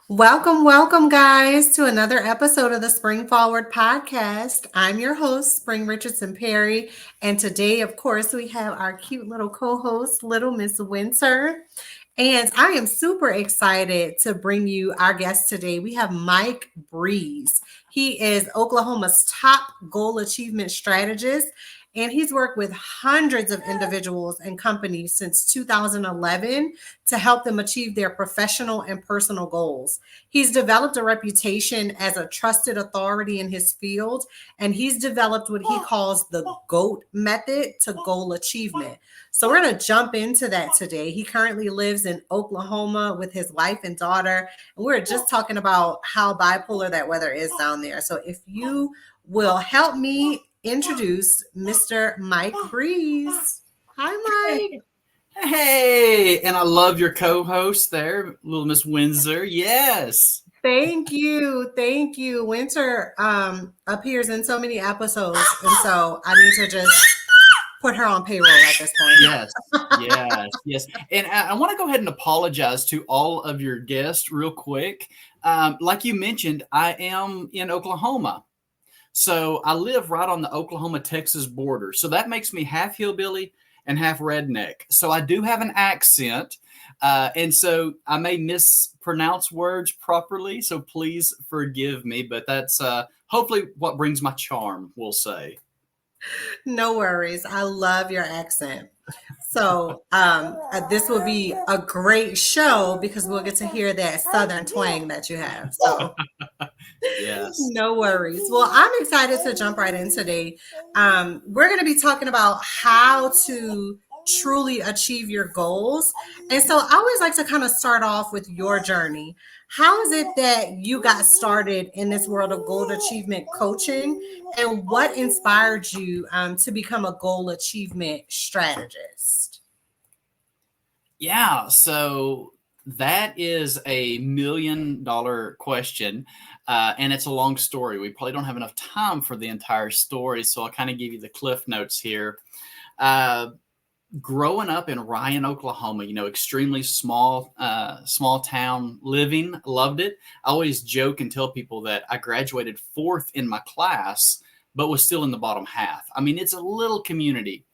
Welcome, welcome, guys, to another episode of the Spring Forward podcast. I'm your host, Spring Richardson-Perry, and today, of course, we have our cute little co-host, Little Miss Winter. And I am super excited to bring you our guest today. We have Mike Breeze. He is Oklahoma's top goal achievement strategist, and he's worked with hundreds of individuals and companies since 2011 to help them achieve their professional and personal goals. He's developed a reputation as a trusted authority in his field, and he's developed what he calls the GOAT method to goal achievement. So we're going to jump into that today. He currently lives in Oklahoma with his wife and daughter, and we're just talking about how bipolar that weather is down there. So if you will help me introduce Mr. Mike Breeze. Hi, Mike. Hey, and I love your co-host there, little Miss Windsor. Yes. Thank you. Thank you. Winter appears in so many episodes, and so I need to just put her on payroll at this point. Yes. And I want to go ahead and apologize to all of your guests real quick. Like you mentioned, I am in Oklahoma. So I live right on the Oklahoma-Texas border. So that makes me half hillbilly and half redneck. So I do have an accent. And so I may mispronounce words properly. So please forgive me. But that's hopefully what brings my charm, we'll say. No worries. I love your accent. So this will be a great show because we'll get to hear that Southern twang that you have. So yes, no worries. Well, I'm excited to jump right in today. We're going to be talking about how to truly achieve your goals. And so I always like to kind of start off with your journey. How is it that you got started in this world of goal achievement coaching, and what inspired you to become a goal achievement strategist? Yeah, so that is a $1 million question, and it's a long story. We probably don't have enough time for the entire story, so I'll kind of give you the cliff notes here. Growing up in Ryan, Oklahoma, extremely small town living, loved it. I always joke and tell people that I graduated fourth in my class, but was still in the bottom half. I mean, it's a little community.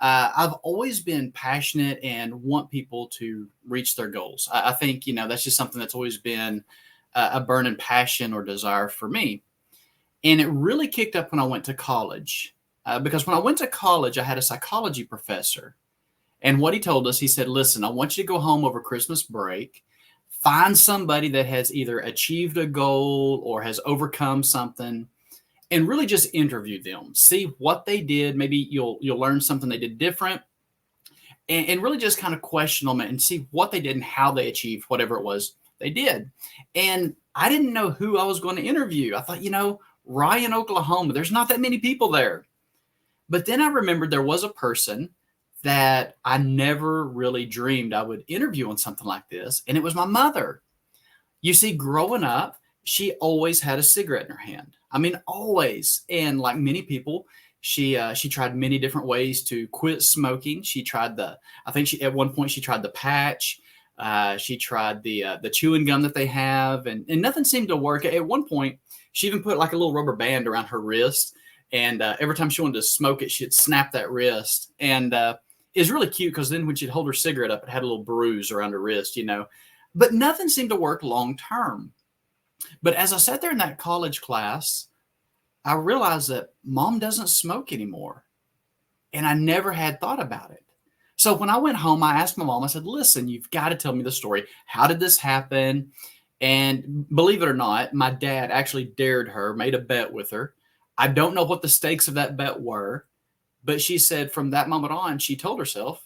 I've always been passionate and want people to reach their goals. I think, that's just something that's always been a burning passion or desire for me. And it really kicked up when I went to college. Because when I went to college, I had a psychology professor. And what he told us, he said, listen, I want you to go home over Christmas break, find somebody that has either achieved a goal or has overcome something, and really just interview them, see what they did. Maybe you'll learn something they did different, and really just kind of question them and see what they did and how they achieved whatever it was they did. And I didn't know who I was going to interview. I thought, Ryan, Oklahoma, there's not that many people there. But then I remembered there was a person that I never really dreamed I would interview on something like this. And it was my mother. You see, growing up, she always had a cigarette in her hand. I mean, always. And like many people, she tried many different ways to quit smoking. She tried at one point she tried the patch. She tried the chewing gum that they have, and nothing seemed to work. At one point, she even put like a little rubber band around her wrist. And every time she wanted to smoke it, she'd snap that wrist. And it was really cute because then when she'd hold her cigarette up, it had a little bruise around her wrist, But nothing seemed to work long term. But as I sat there in that college class, I realized that Mom doesn't smoke anymore. And I never had thought about it. So when I went home, I asked my mom, I said, listen, you've got to tell me the story. How did this happen? And believe it or not, my dad actually dared her, made a bet with her. I don't know what the stakes of that bet were, but she said from that moment on, she told herself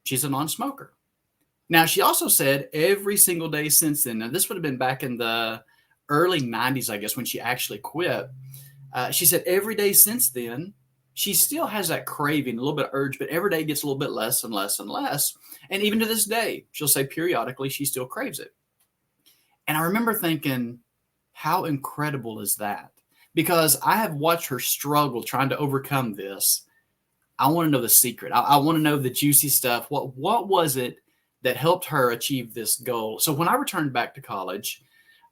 she's a non-smoker. Now, she also said every single day since then, now this would have been back in the early 90s, I guess, when she actually quit. She said every day since then, she still has that craving, a little bit of urge, but every day gets a little bit less and less and less. And even to this day, she'll say periodically she still craves it. And I remember thinking, how incredible is that? Because I have watched her struggle trying to overcome this. I want to know the secret. I want to know the juicy stuff. What was it that helped her achieve this goal? So when I returned back to college,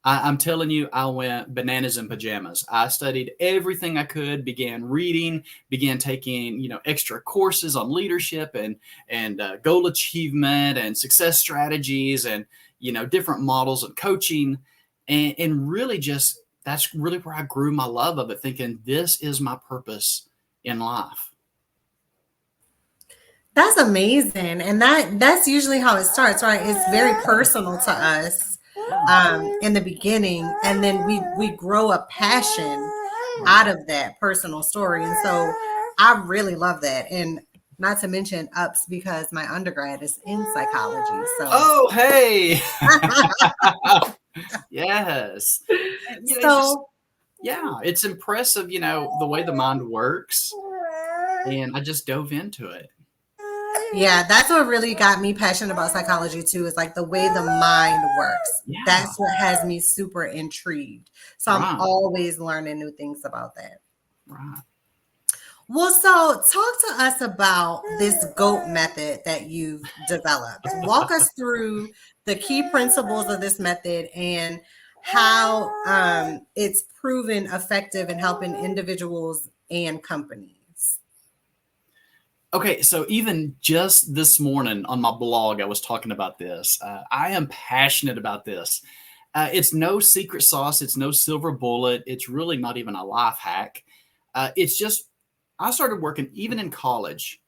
I'm telling you, I went bananas in pajamas. I studied everything I could, began reading, began taking, extra courses on leadership and goal achievement and success strategies and, different models of coaching. And really just, that's really where I grew my love of it, thinking this is my purpose in life. That's amazing. And that's usually how it starts, right? It's very personal to us in the beginning. And then we grow a passion out of that personal story. And so I really love that. And not to mention UPS, because my undergrad is in psychology. So Oh, hey. Yes. And, so it's impressive, the way the mind works. And I just dove into it. yeah, that's what really got me passionate about psychology too, is like the way the mind works. Yeah. That's what has me super intrigued. So I'm always learning new things about that. Right. Well, so talk to us about this GO.A.T method that you've developed. Walk us through the key principles of this method and how it's proven effective in helping individuals and companies. Okay, so even just this morning on my blog, I was talking about this. I am passionate about this. It's no secret sauce. It's no silver bullet. It's really not even a life hack. It's just, I started working even in college.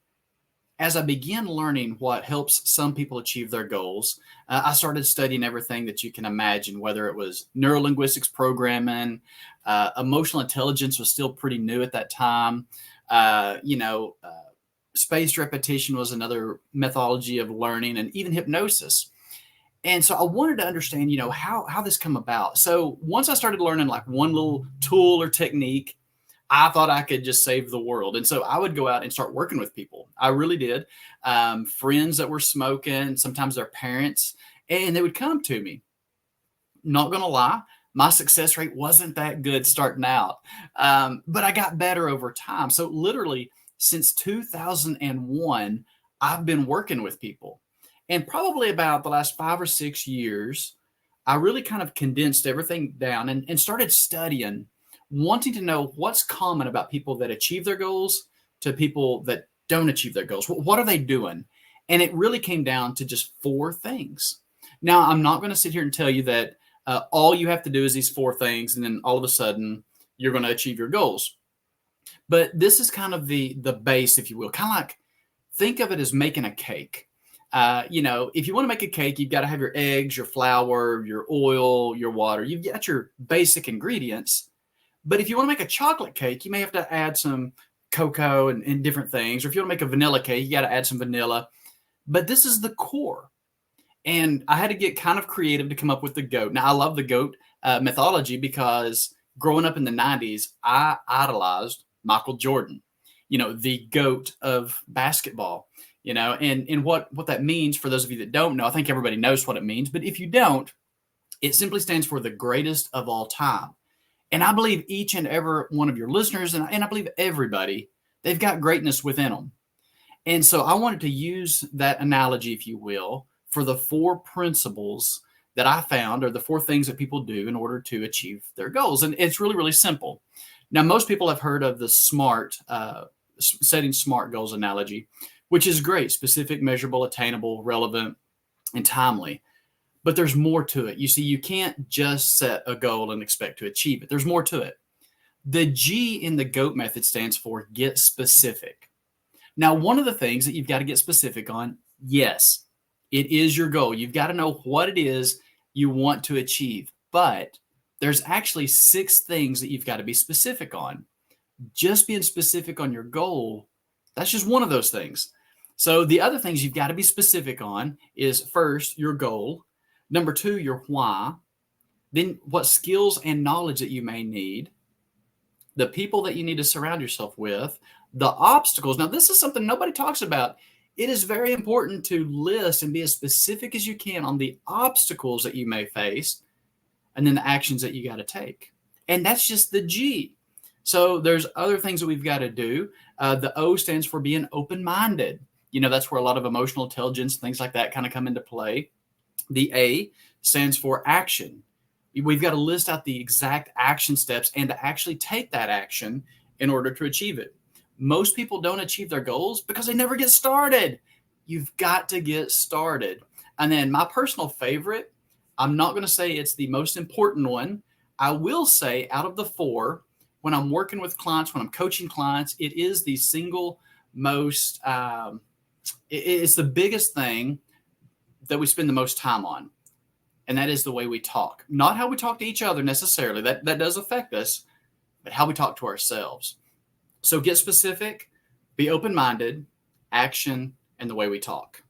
As I began learning what helps some people achieve their goals, I started studying everything that you can imagine, whether it was Neuro Linguistics Programming, emotional intelligence was still pretty new at that time, spaced repetition was another methodology of learning, and even hypnosis. And so I wanted to understand, how this come about. So once I started learning like one little tool or technique, I thought I could just save the world. And so I would go out and start working with people. I really did. Friends that were smoking, sometimes their parents, and they would come to me. Not going to lie, my success rate wasn't that good starting out, but I got better over time. So literally, since 2001, I've been working with people. And probably about the last 5 or 6 years, I really kind of condensed everything down and started studying, wanting to know what's common about people that achieve their goals to people that don't achieve their goals. What are they doing? And it really came down to just 4 things. Now, I'm not going to sit here and tell you that all you have to do is these 4 things, and then all of a sudden you're going to achieve your goals. But this is kind of the base, if you will, kind of like think of it as making a cake. If you want to make a cake, you've got to have your eggs, your flour, your oil, your water. You've got your basic ingredients. But if you want to make a chocolate cake, you may have to add some cocoa and different things. Or if you want to make a vanilla cake, you got to add some vanilla. But this is the core. And I had to get kind of creative to come up with the GO.A.T. Now, I love the GO.A.T methodology because growing up in the 90s, I idolized Michael Jordan, the GOAT of basketball, and what that means for those of you that don't know, I think everybody knows what it means, but if you don't, it simply stands for the greatest of all time. And I believe each and every one of your listeners, and I believe everybody, they've got greatness within them. And so I wanted to use that analogy, if you will, for the 4 principles that I found are the 4 things that people do in order to achieve their goals. And it's really, really simple. Now, most people have heard of the setting SMART goals analogy, which is great: specific, measurable, attainable, relevant, and timely. But there's more to it. You see, you can't just set a goal and expect to achieve it. There's more to it. The G in the GO.A.T method stands for get specific. Now, one of the things that you've got to get specific on, yes, it is your goal. You've got to know what it is you want to achieve. But there's actually 6 things that you've got to be specific on. Just being specific on your goal, that's just one of those things. So the other things you've got to be specific on is, first, your goal. Number 2, your why. Then what skills and knowledge that you may need. The people that you need to surround yourself with. The obstacles. Now, this is something nobody talks about. It is very important to list and be as specific as you can on the obstacles that you may face, and then the actions that you got to take. And that's just the G. So there's other things that we've got to do. The O stands for being open-minded. That's where a lot of emotional intelligence, things like that kind of come into play. The A stands for action. We've got to list out the exact action steps and to actually take that action in order to achieve it. Most people don't achieve their goals because they never get started. You've got to get started. And then my personal favorite, I'm not going to say it's the most important one. I will say out of the 4, when I'm working with clients, when I'm coaching clients, it is the single most, it's the biggest thing that we spend the most time on. And that is the way we talk. Not how we talk to each other necessarily. That does affect us, but how we talk to ourselves. So get specific, be open-minded, action, and the way we talk.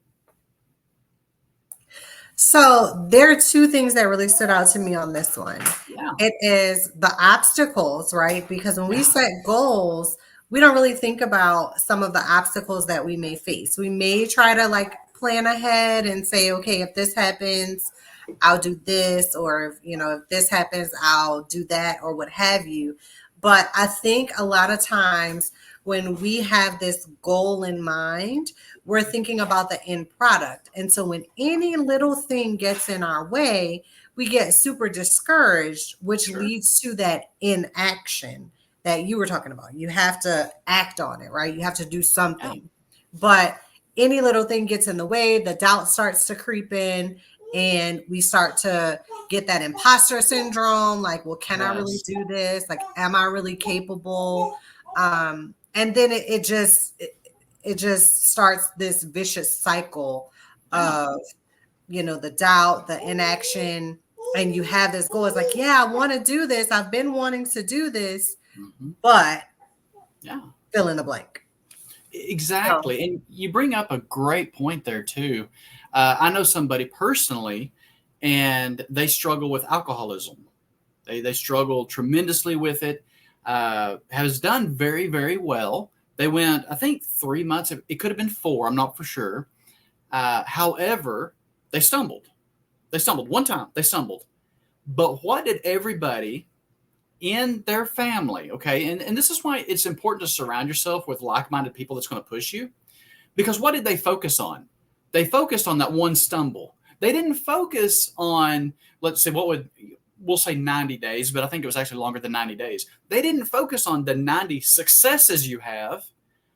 So there are 2 things that really stood out to me on this one. Yeah. It is the obstacles, right? Because when we set goals, we don't really think about some of the obstacles that we may face. We may try to like plan ahead and say, okay, if this happens, I'll do this, or if this happens, I'll do that, or what have you. But I think a lot of times when we have this goal in mind, we're thinking about the end product. And so when any little thing gets in our way, we get super discouraged, which leads to that inaction that you were talking about. You have to act on it, right? You have to do something. Yeah. But any little thing gets in the way, the doubt starts to creep in, and we start to get that imposter syndrome. Like, well, can I really do this? Like, am I really capable? And then it just starts this vicious cycle of, the doubt, the inaction, and you have this goal. It's like, yeah, I want to do this. I've been wanting to do this, but fill in the blank. Exactly. And you bring up a great point there too. I know somebody personally, and they struggle with alcoholism. They struggle tremendously with it, has done very, very well. They went, I think 3 months, it could have been 4, I'm not for sure. However, they stumbled. One time, they stumbled. But what did everybody in their family, okay, and this is why it's important to surround yourself with like-minded people that's going to push you, because what did they focus on? They focused on that one stumble. They didn't focus on, let's say, we'll say 90 days, but I think it was actually longer than 90 days. They didn't focus on the 90 successes you have.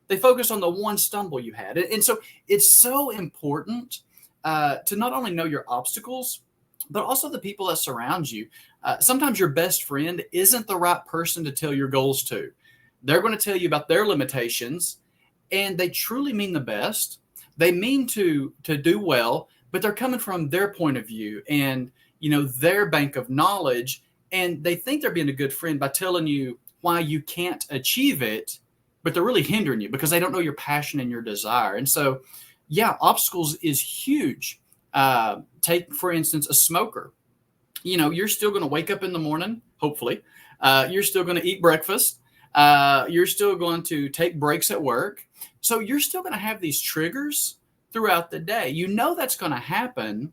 They focused on the one stumble you had. And so it's so important to not only know your obstacles, but also the people that surround you. Sometimes your best friend isn't the right person to tell your goals to. They're going to tell you about their limitations, and they truly mean the best. They mean to do well, but they're coming from their point of view and, their bank of knowledge, and they think they're being a good friend by telling you why you can't achieve it, but they're really hindering you because they don't know your passion and your desire. And so, obstacles is huge. Take, for instance, a smoker. You're still going to wake up in the morning, hopefully. You're still going to eat breakfast. You're still going to take breaks at work. So you're still going to have these triggers throughout the day. That's going to happen.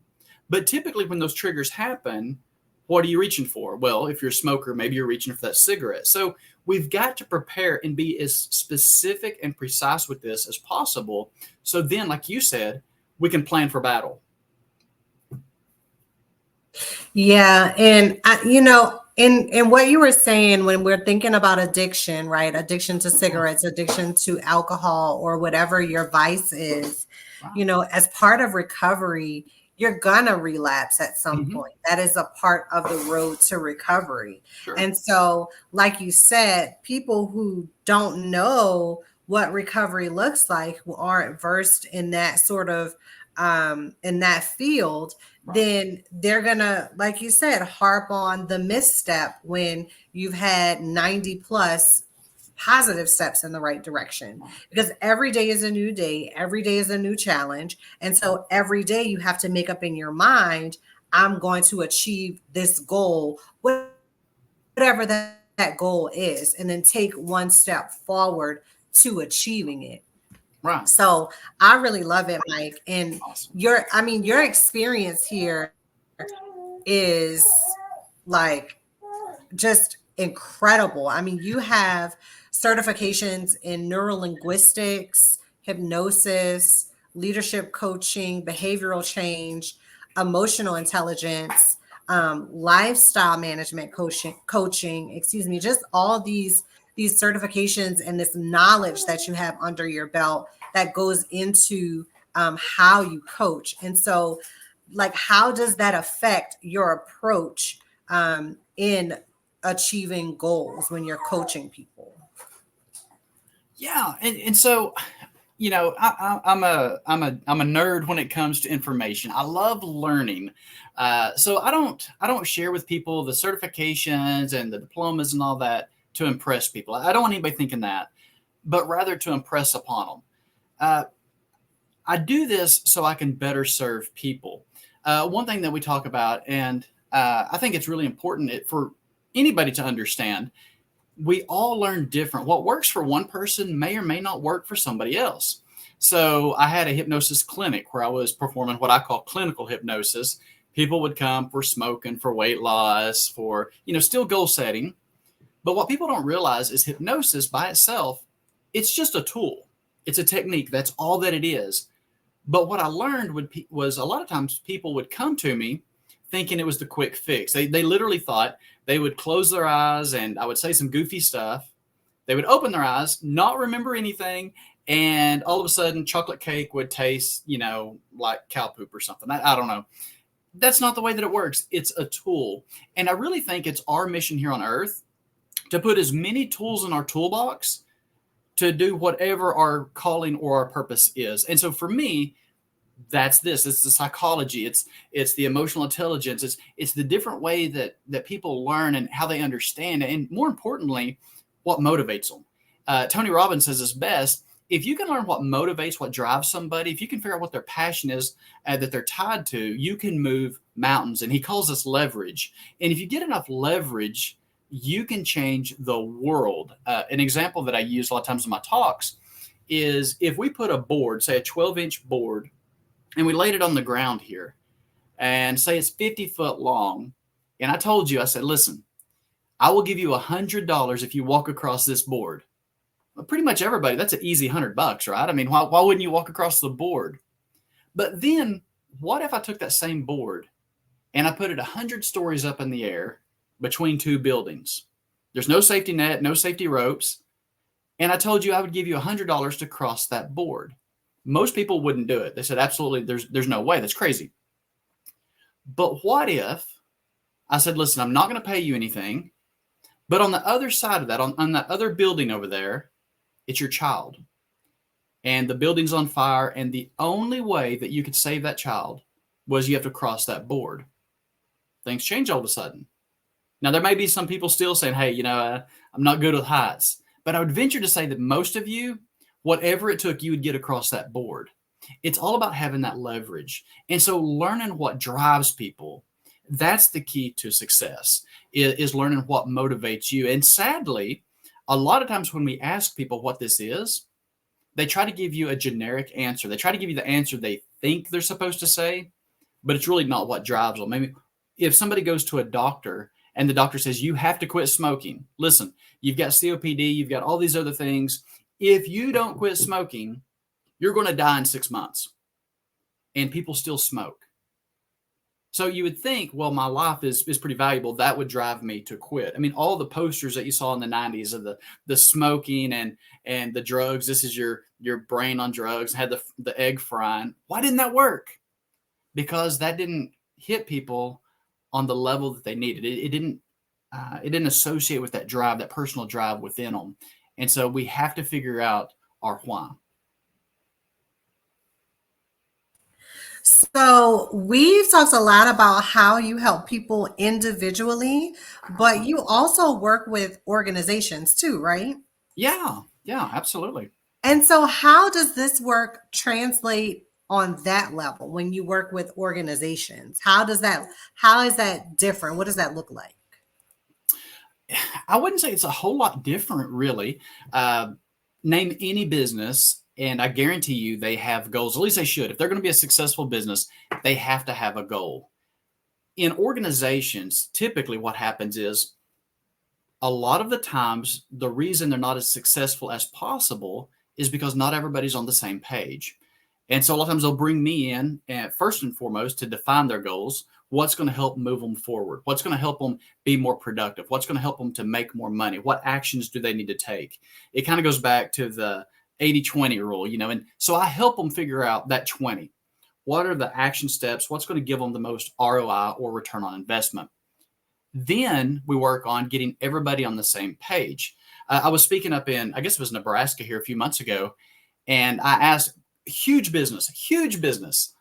But typically when those triggers happen, what are you reaching for? Well, if you're a smoker, maybe you're reaching for that cigarette. So we've got to prepare and be as specific and precise with this as possible. So then, like you said, we can plan for battle. Yeah. And, in what you were saying, when we're thinking about addiction, right? Addiction to cigarettes, addiction to alcohol, or whatever your vice is, as part of recovery, you're gonna relapse at some point. That is a part of the road to recovery. Sure. And so, like you said, people who don't know what recovery looks like, who aren't versed in that sort of in that field, then they're gonna, like you said, harp on the misstep when you've had 90 plus positive steps in the right direction, because every day is a new day. Every day is a new challenge. And so every day you have to make up in your mind, I'm going to achieve this goal, whatever that goal is, and then take one step forward to achieving it. Right. So I really love it, Mike. And your experience here is like just incredible. I mean, you have certifications in neuro linguistics, hypnosis, leadership coaching, behavioral change, emotional intelligence, lifestyle management coaching, just all these certifications and this knowledge that you have under your belt that goes into how you coach. And so, like, how does that affect your approach in achieving goals when you're coaching people? Yeah, and so, you know, I'm a nerd when it comes to information. I love learning, so I don't share with people the certifications and the diplomas and all that to impress people. I don't want anybody thinking that, but rather to impress upon them. I do this so I can better serve people. One thing that we talk about, and I think it's really important for anybody to understand, we all learn different. What works for one person may or may not work for somebody else. So I had a hypnosis clinic where I was performing what I call clinical hypnosis. People would come for smoking, for weight loss, for, still goal setting. But what people don't realize is hypnosis by itself, it's just a tool. It's a technique. That's all that it is. But what I learned was a lot of times people would come to me thinking it was the quick fix. They literally thought they would close their eyes and I would say some goofy stuff. They would open their eyes, not remember anything, and all of a sudden chocolate cake would taste, like cow poop or something. I don't know. That's not the way that it works. It's a tool. And I really think it's our mission here on earth to put as many tools in our toolbox to do whatever our calling or our purpose is. And so for me, that's this. It's the psychology. It's the emotional intelligence. It's the different way that people learn and how they understand, and more importantly, what motivates them. Tony Robbins says this best: if you can learn what motivates, what drives somebody, if you can figure out what their passion is that they're tied to, you can move mountains. And he calls this leverage. And if you get enough leverage, you can change the world. An example that I use a lot of times in my talks is if we put a board, say a 12-inch board, and we laid it on the ground here and say it's 50 foot long. And I told you, I said, listen, I will give you $100 if you walk across this board. Well, pretty much everybody, that's an easy $100, right? I mean, why wouldn't you walk across the board? But then what if I took that same board and I put it 100 stories up in the air between two buildings? There's no safety net, no safety ropes. And I told you I would give you $100 to cross that board. Most people wouldn't do it. They said, absolutely, there's no way. That's crazy. But what if I said, listen, I'm not going to pay you anything, but on the other side of that, on that other building over there, it's your child. And the building's on fire, and the only way that you could save that child was you have to cross that board. Things change all of a sudden. Now, there may be some people still saying, hey, I'm not good with heights. But I would venture to say that most of you, whatever it took, you would get across that board. It's all about having that leverage. And so learning what drives people, that's the key to success, is learning what motivates you. And sadly, a lot of times when we ask people what this is, they try to give you a generic answer. They try to give you the answer they think they're supposed to say, but it's really not what drives them. Maybe if somebody goes to a doctor and the doctor says, you have to quit smoking. Listen, you've got COPD, you've got all these other things. If you don't quit smoking, you're going to die in 6 months. And people still smoke. So you would think, well, my life is pretty valuable. That would drive me to quit. I mean, all the posters that you saw in the 90s of the smoking and the drugs, this is your brain on drugs, had the egg frying. Why didn't that work? Because that didn't hit people on the level that they needed. It didn't associate with that drive, that personal drive within them. And so we have to figure out our why. So we've talked a lot about how you help people individually, but you also work with organizations too, right? Yeah, absolutely. And so how does this work translate on that level when you work with organizations? How is that different? What does that look like? I wouldn't say it's a whole lot different, really. Name any business, and I guarantee you they have goals. At least they should. If they're going to be a successful business, they have to have a goal. In organizations, typically what happens is a lot of the times the reason they're not as successful as possible is because not everybody's on the same page. And so a lot of times they'll bring me in, first and foremost, to define their goals. what's going to help move them forward, what's going to help them be more productive, what's going to help them to make more money, what actions do they need to take. It kind of goes back to the 80-20 rule, and so I help them figure out that 20. What are the action steps? What's going to give them the most ROI or return on investment? Then we work on getting everybody on the same page. I was speaking up in, I guess it was Nebraska here a few months ago, and I asked huge business.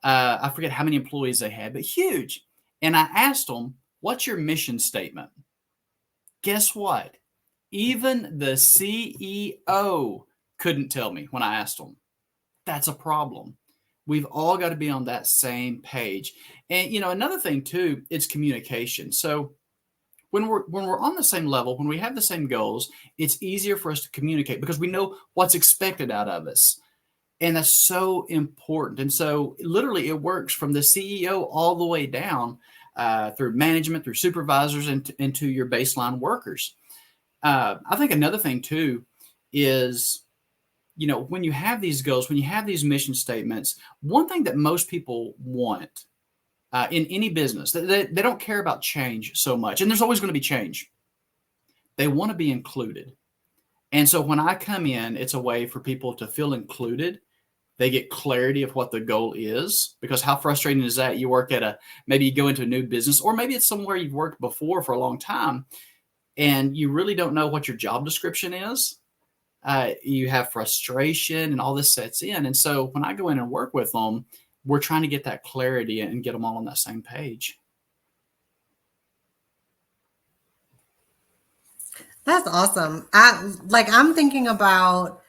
I forget how many employees they had, but huge. And I asked them, what's your mission statement? Guess what? Even the CEO couldn't tell me when I asked them. That's a problem. We've all got to be on that same page. And, another thing too, it's communication. So when we're on the same level, when we have the same goals, it's easier for us to communicate because we know what's expected out of us. And that's so important. And so literally it works from the CEO all the way down through management, through supervisors, and into your baseline workers. I think another thing too is, when you have these goals, when you have these mission statements, one thing that most people want in any business, they don't care about change so much. And there's always going to be change. They want to be included. And so when I come in, it's a way for people to feel included. They get clarity of what the goal is, because how frustrating is that? You work maybe you go into a new business, or maybe it's somewhere you've worked before for a long time, and you really don't know what your job description is. You have frustration and all this sets in. And so when I go in and work with them, we're trying to get that clarity and get them all on that same page. That's awesome. I'm thinking about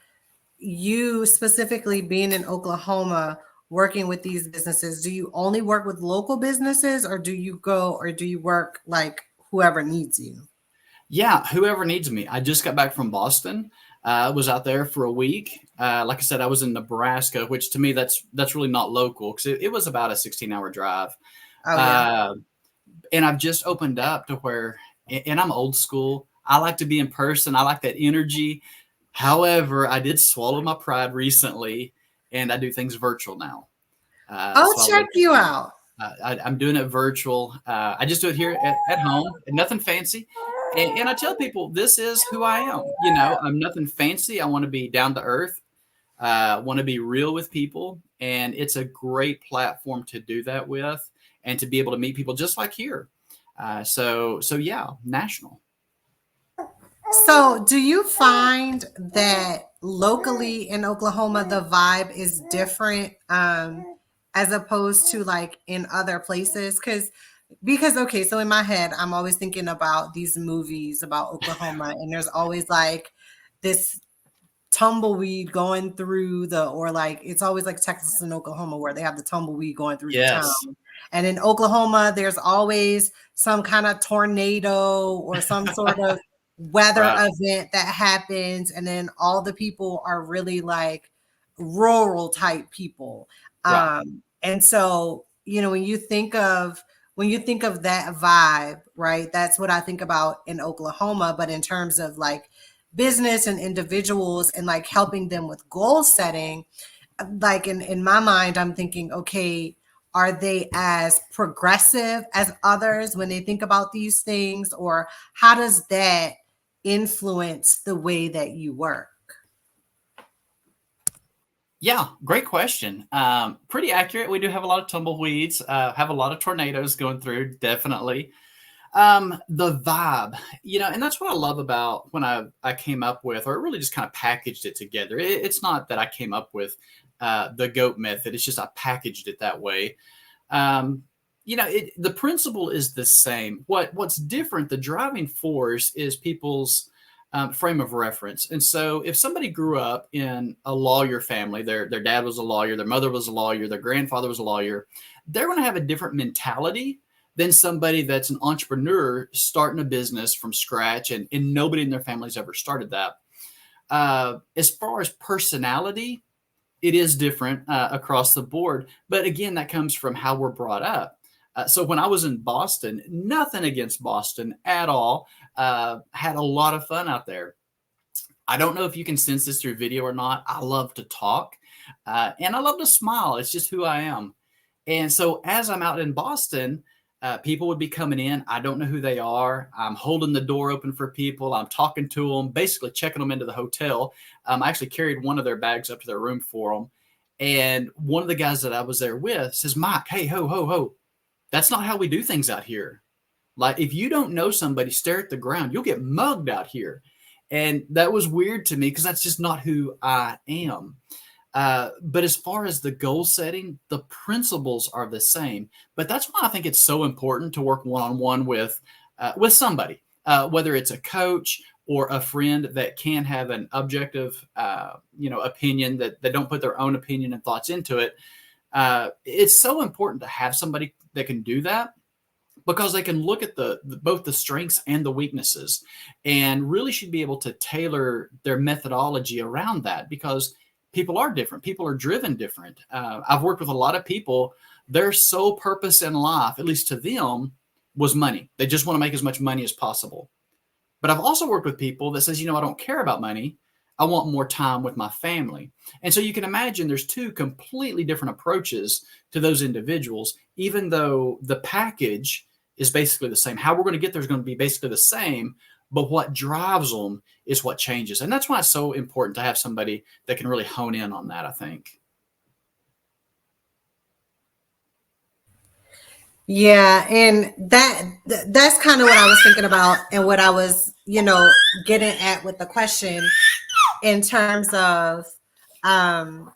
you specifically being in Oklahoma, working with these businesses. Do you only work with local businesses, or do you work like whoever needs you? Yeah, whoever needs me. I just got back from Boston. I was out there for a week. Like I said, I was in Nebraska, which to me, that's really not local, because it was about a 16-hour drive. Oh, yeah. And I've just opened up to where, and I'm old school. I like to be in person. I like that energy. However, I did swallow my pride recently, and I do things virtual now. I'll check you out. I'm doing it virtual. I just do it here at home, nothing fancy. And I tell people, this is who I am. I'm nothing fancy. I want to be down to earth. Want to be real with people. And it's a great platform to do that with, and to be able to meet people just like here. So yeah, national. So do you find that locally in Oklahoma, the vibe is different as opposed to like in other places? Because, okay, so in my head, I'm always thinking about these movies about Oklahoma, and there's always like this tumbleweed going through or like, it's always like Texas and Oklahoma where they have the tumbleweed going through the town. And in Oklahoma, there's always some kind of tornado or some sort of weather event that happens. And then all the people are really like rural type people. And so, when you think of that vibe, right, that's what I think about in Oklahoma. But in terms of like business and individuals and like helping them with goal setting, like in my mind, I'm thinking, okay, are they as progressive as others when they think about these things? Or how does that influence the way that you work? Yeah, great question. Pretty accurate. We do have a lot of tumbleweeds, have a lot of tornadoes going through, definitely. The vibe, and that's what I love about when I came up with, or really just kind of packaged it together. It's not that I came up with the GOAT method. It's just I packaged it that way. The principle is the same. What's different, the driving force, is people's frame of reference. And so if somebody grew up in a lawyer family, their dad was a lawyer, their mother was a lawyer, their grandfather was a lawyer, they're going to have a different mentality than somebody that's an entrepreneur starting a business from scratch, and nobody in their family's ever started that. As far as personality, it is different across the board. But again, that comes from how we're brought up. So when I was in Boston, nothing against Boston at all, had a lot of fun out there. I don't know if you can sense this through video or not. I love to talk and I love to smile. It's just who I am. And so as I'm out in Boston, people would be coming in. I don't know who they are. I'm holding the door open for people. I'm talking to them, basically checking them into the hotel. I actually carried one of their bags up to their room for them. And one of the guys that I was there with says, Mike, hey, ho, ho, ho. That's not how we do things out here. Like, if you don't know somebody, stare at the ground. You'll get mugged out here. And that was weird to me because that's just not who I am. But as far as the goal setting, the principles are the same. But that's why I think it's so important to work one-on-one with somebody, whether it's a coach or a friend that can have an objective, opinion that they don't put their own opinion and thoughts into it. It's so important to have somebody that can do that, because they can look at both the strengths and the weaknesses, and really should be able to tailor their methodology around that, because people are different. People are driven different. I've worked with a lot of people. Their sole purpose in life, at least to them, was money. They just want to make as much money as possible. But I've also worked with people that says, I don't care about money. I want more time with my family. And so you can imagine there's two completely different approaches to those individuals, even though the package is basically the same. How we're going to get there is going to be basically the same, but what drives them is what changes. And that's why it's so important to have somebody that can really hone in on that, I think. Yeah, and that's kind of what I was thinking about, and what I was, getting at with the question in terms of how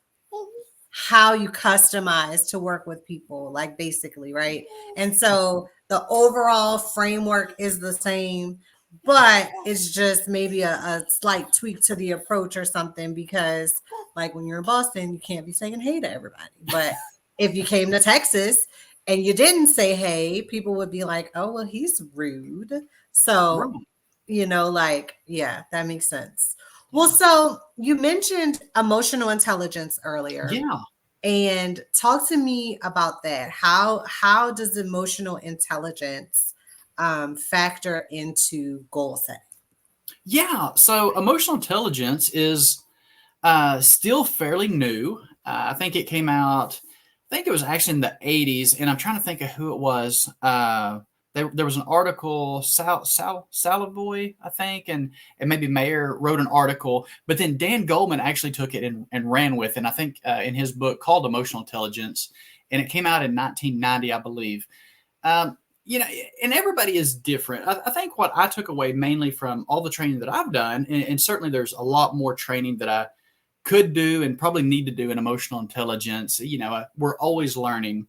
you customize to work with people, like, basically, right? And so the overall framework is the same, but it's just maybe a slight tweak to the approach or something, because like when you're in Boston, you can't be saying hey to everybody. But if you came to Texas and you didn't say hey, people would be like, oh, well, he's rude. So, yeah, that makes sense. Well, so you mentioned emotional intelligence earlier. Yeah. And talk to me about that. How does emotional intelligence factor into goal setting? Yeah. So emotional intelligence is still fairly new. I think it came out, I think it was actually in the 80s, and I'm trying to think of who it was. There was an article, Salivoy, I think, and maybe Mayer wrote an article, but then Dan Goleman actually took it and ran with it, and I think in his book called Emotional Intelligence, and it came out in 1990, I believe. And everybody is different. I think what I took away mainly from all the training that I've done, and certainly there's a lot more training that I could do and probably need to do in emotional intelligence. We're always learning.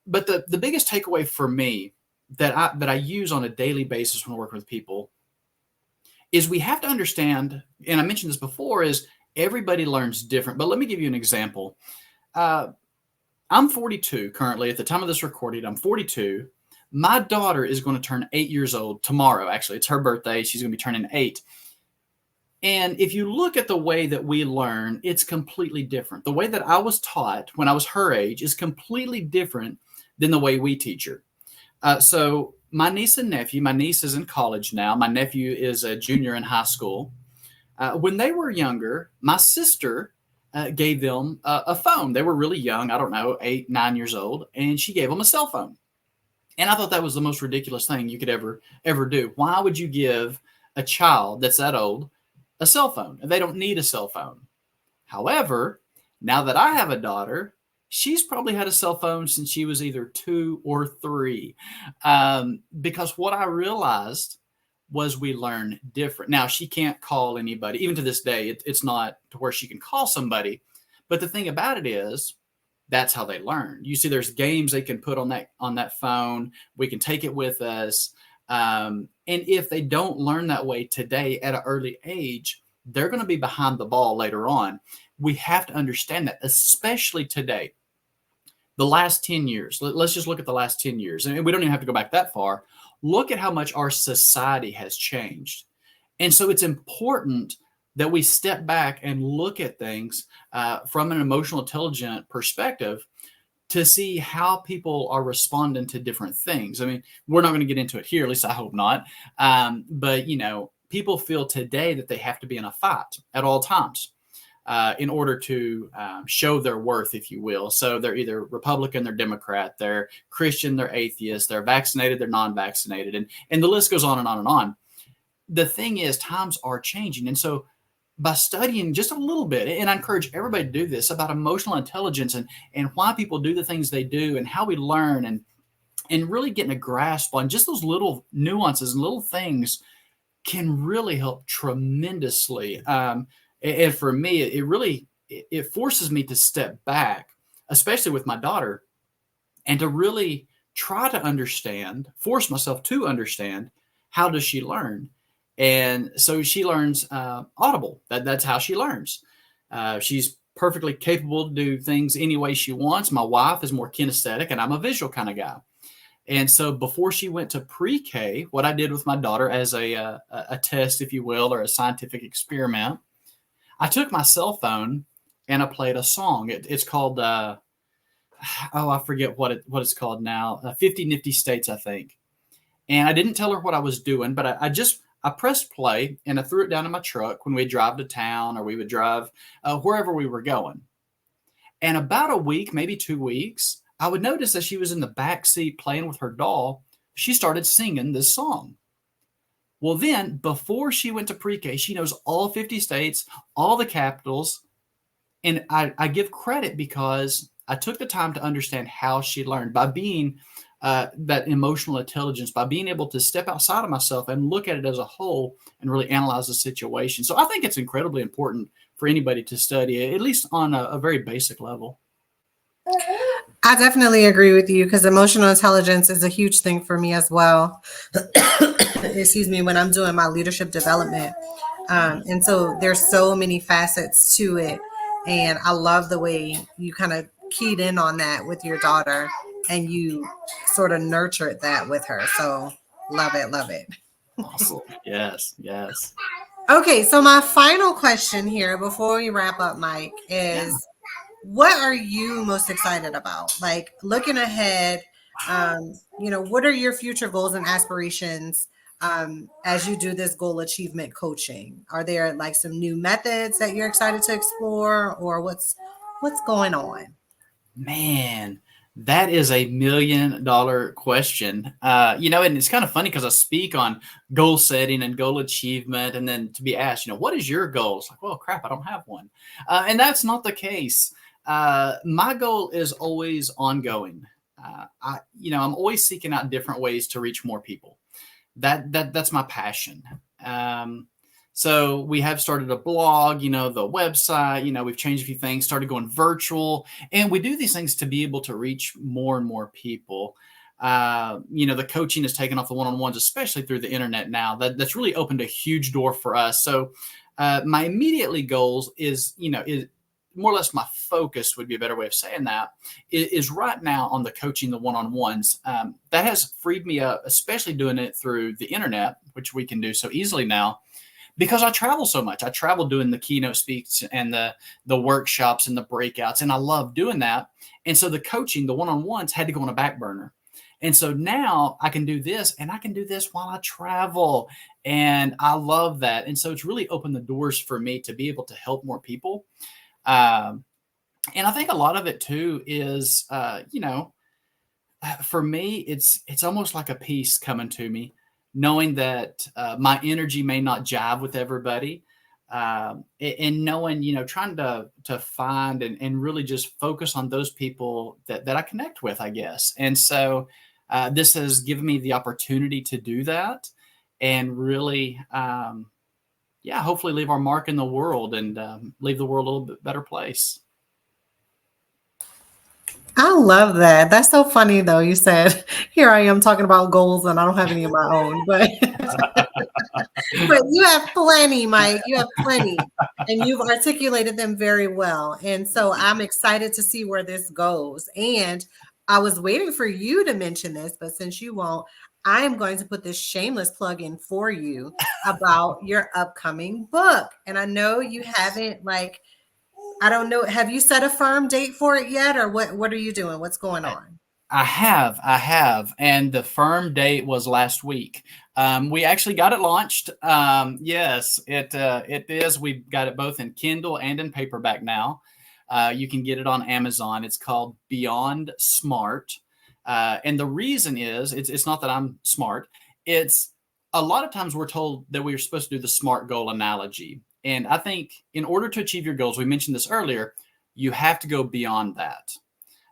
But the biggest takeaway for me that I use on a daily basis when working with people is we have to understand, and I mentioned this before, is everybody learns different. But let me give you an example. I'm 42 currently. At the time of this recording, I'm 42. My daughter is going to turn 8 years old tomorrow. Actually, it's her birthday. She's going to be turning 8. And if you look at the way that we learn, it's completely different. The way that I was taught when I was her age is completely different than the way we teach her. So my niece and nephew, my niece is in college now. My nephew is a junior in high school. When they were younger, my sister gave them a phone. They were really young. I don't know, 8, 9 years old. And she gave them a cell phone. And I thought that was the most ridiculous thing you could ever do. Why would you give a child that's that old a cell phone? They don't need a cell phone. However, now that I have a daughter, she's probably had a cell phone since she was either 2 or 3. Because what I realized was we learn different. Now, she can't call anybody. Even to this day, it's not to where she can call somebody. But the thing about it is, that's how they learn. You see, there's games they can put on that phone. We can take it with us. And if they don't learn that way today at an early age, they're going to be behind the ball later on. We have to understand that, especially today. The last 10 years, let's just look at the last 10 years. And we don't even have to go back that far. Look at how much our society has changed. And so it's important that we step back and look at things from an emotional intelligent perspective to see how people are responding to different things. I mean, we're not going to get into it here, at least I hope not. But, people feel today that they have to be in a fight at all times. in order to show their worth, if you will. So they're either Republican, they're Democrat, they're Christian, they're atheist, they're vaccinated, they're non-vaccinated, and the list goes on and on and on. The thing is, times are changing. And so by studying just a little bit, and I encourage everybody to do this, about emotional intelligence and why people do the things they do and how we learn, and really getting a grasp on just those little nuances and little things can really help tremendously. And for me, it forces me to step back, especially with my daughter, and to really try to understand, force myself to understand, how does she learn? And so she learns audible. That's how she learns. She's perfectly capable to do things any way she wants. My wife is more kinesthetic, and I'm a visual kind of guy. And so before she went to pre-K, what I did with my daughter as a test, if you will, or a scientific experiment, I took my cell phone and I played a song. It's called, I forget what it's called now, 50 Nifty States, I think. And I didn't tell her what I was doing, but I pressed play and I threw it down in my truck when we drive to town, or we would drive wherever we were going. And about a week, maybe 2 weeks, I would notice that she was in the back seat playing with her doll. She started singing this song. Well, then before she went to pre-K, she knows all 50 states, all the capitals. And I give credit because I took the time to understand how she learned by being that emotional intelligence, by being able to step outside of myself and look at it as a whole and really analyze the situation. So I think it's incredibly important for anybody to study, at least on a very basic level. I definitely agree with you, because emotional intelligence is a huge thing for me as well. Excuse me, when I'm doing my leadership development. And so there's so many facets to it. And I love the way you kind of keyed in on that with your daughter, and you sort of nurtured that with her. So love it, love it. Awesome. Yes, yes. Okay, so my final question here before we wrap up, Mike, is what are you most excited about? Like, looking ahead, what are your future goals and aspirations as you do this goal achievement coaching? Are there like some new methods that you're excited to explore, or what's going on? Man, that is a $1 million question. And it's kind of funny because I speak on goal setting and goal achievement, and then to be asked, what is your goal? It's like, well, crap, I don't have one. And that's not the case. My goal is always ongoing. I'm always seeking out different ways to reach more people. That's my passion. So we have started a blog, the website, we've changed a few things, started going virtual, and we do these things to be able to reach more and more people. The coaching has taken off the one-on-ones, especially through the internet now. That's really opened a huge door for us. So my immediately goals is more or less my focus, would be a better way of saying that, is right now on the coaching, the one-on-ones. That has freed me up, especially doing it through the internet, which we can do so easily now, because I travel so much. I travel doing the keynote speaks and the workshops and the breakouts, and I love doing that. And so the coaching, the one-on-ones, had to go on a back burner. And so now I can do this, and I can do this while I travel, and I love that. And so it's really opened the doors for me to be able to help more people. And I think a lot of it too is, for me, it's almost like a peace coming to me, knowing that my energy may not jive with everybody, and knowing, trying to find and really just focus on those people that I connect with, I guess. And so this has given me the opportunity to do that and really, hopefully leave our mark in the world and leave the world a little bit better place. I love that. That's so funny, though. You said, here I am talking about goals and I don't have any of my own, but but you have plenty, Mike. You have plenty, and you've articulated them very well. And so I'm excited to see where this goes. And I was waiting for you to mention this, but since you won't, I am going to put this shameless plug in for you about your upcoming book. And I know you haven't, I don't know, have you set a firm date for it yet, or what are you doing? What's going on? I have, and the firm date was last week. We actually got it launched. Yes, it is. We've got it both in Kindle and in paperback now. You can get it on Amazon. It's called Beyond Smart, and the reason is it's not that I'm smart. It's a lot of times we're told that we are supposed to do the SMART goal analogy, and I think in order to achieve your goals, we mentioned this earlier, you have to go beyond that.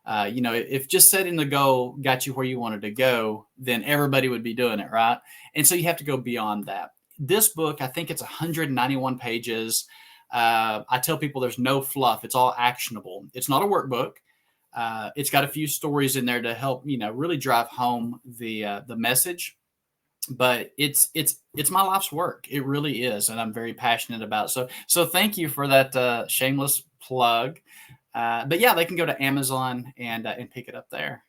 If just setting the goal got you where you wanted to go, then everybody would be doing it, right? And so you have to go beyond that. This book, I think it's 191 pages. I tell people there's no fluff. It's all actionable. It's not a workbook. It's got a few stories in there to help, really drive home the message. But it's my life's work. It really is, and I'm very passionate about it. So thank you for that shameless plug. But yeah, they can go to Amazon and pick it up there.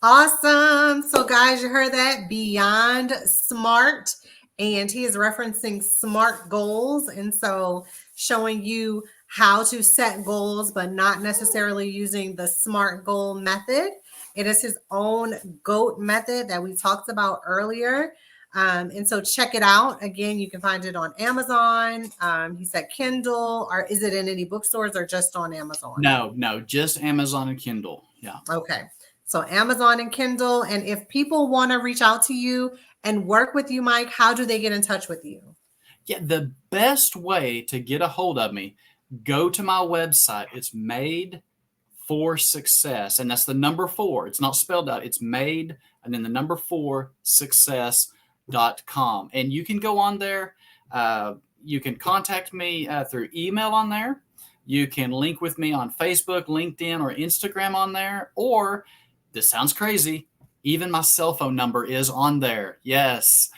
Awesome. So guys, you heard that, Beyond Smart, and he is referencing SMART goals. And so showing you how to set goals, but not necessarily using the SMART goal method. It is his own G.O.A.T method that we talked about earlier. And so check it out. Again, you can find it on Amazon. He said Kindle, or is it in any bookstores or just on Amazon? No, just Amazon and Kindle. Yeah. Okay. So Amazon and Kindle. And if people want to reach out to you and work with you, Mike, how do they get in touch with you? Yeah, the best way to get a hold of me, go to my website. It's Made for Success. And that's the number 4. It's not spelled out. It's Made and then the number 4 success.com. And you can go on there. You can contact me through email on there. You can link with me on Facebook, LinkedIn, or Instagram on there. Or, this sounds crazy, even my cell phone number is on there. Yes.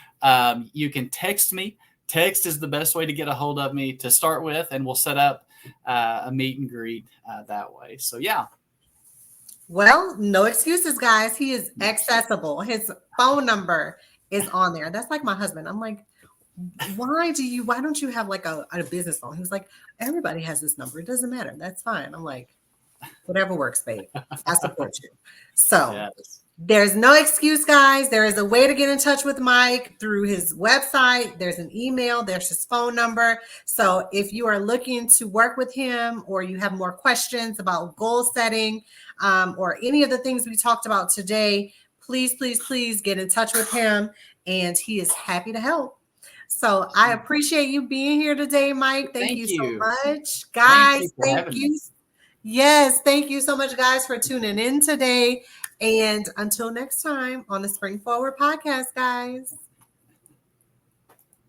You can text me. Text is the best way to get a hold of me to start with, and we'll set up a meet and greet that way. So, yeah. Well, no excuses, guys. He is accessible. His phone number is on there. That's like my husband. I'm like, why don't you have like a business phone? He was like, everybody has this number. It doesn't matter. That's fine. I'm like, whatever works, babe. I support you. So yes. There's no excuse, guys. There is a way to get in touch with Mike through his website. There's an email. There's his phone number. So if you are looking to work with him, or you have more questions about goal setting, or any of the things we talked about today, please get in touch with him, and he is happy to help. So I appreciate you being here today, Mike. Thank you so much. Guys, thank you. Yes, thank you so much, guys, for tuning in today. And until next time on the Spring Forward podcast, guys.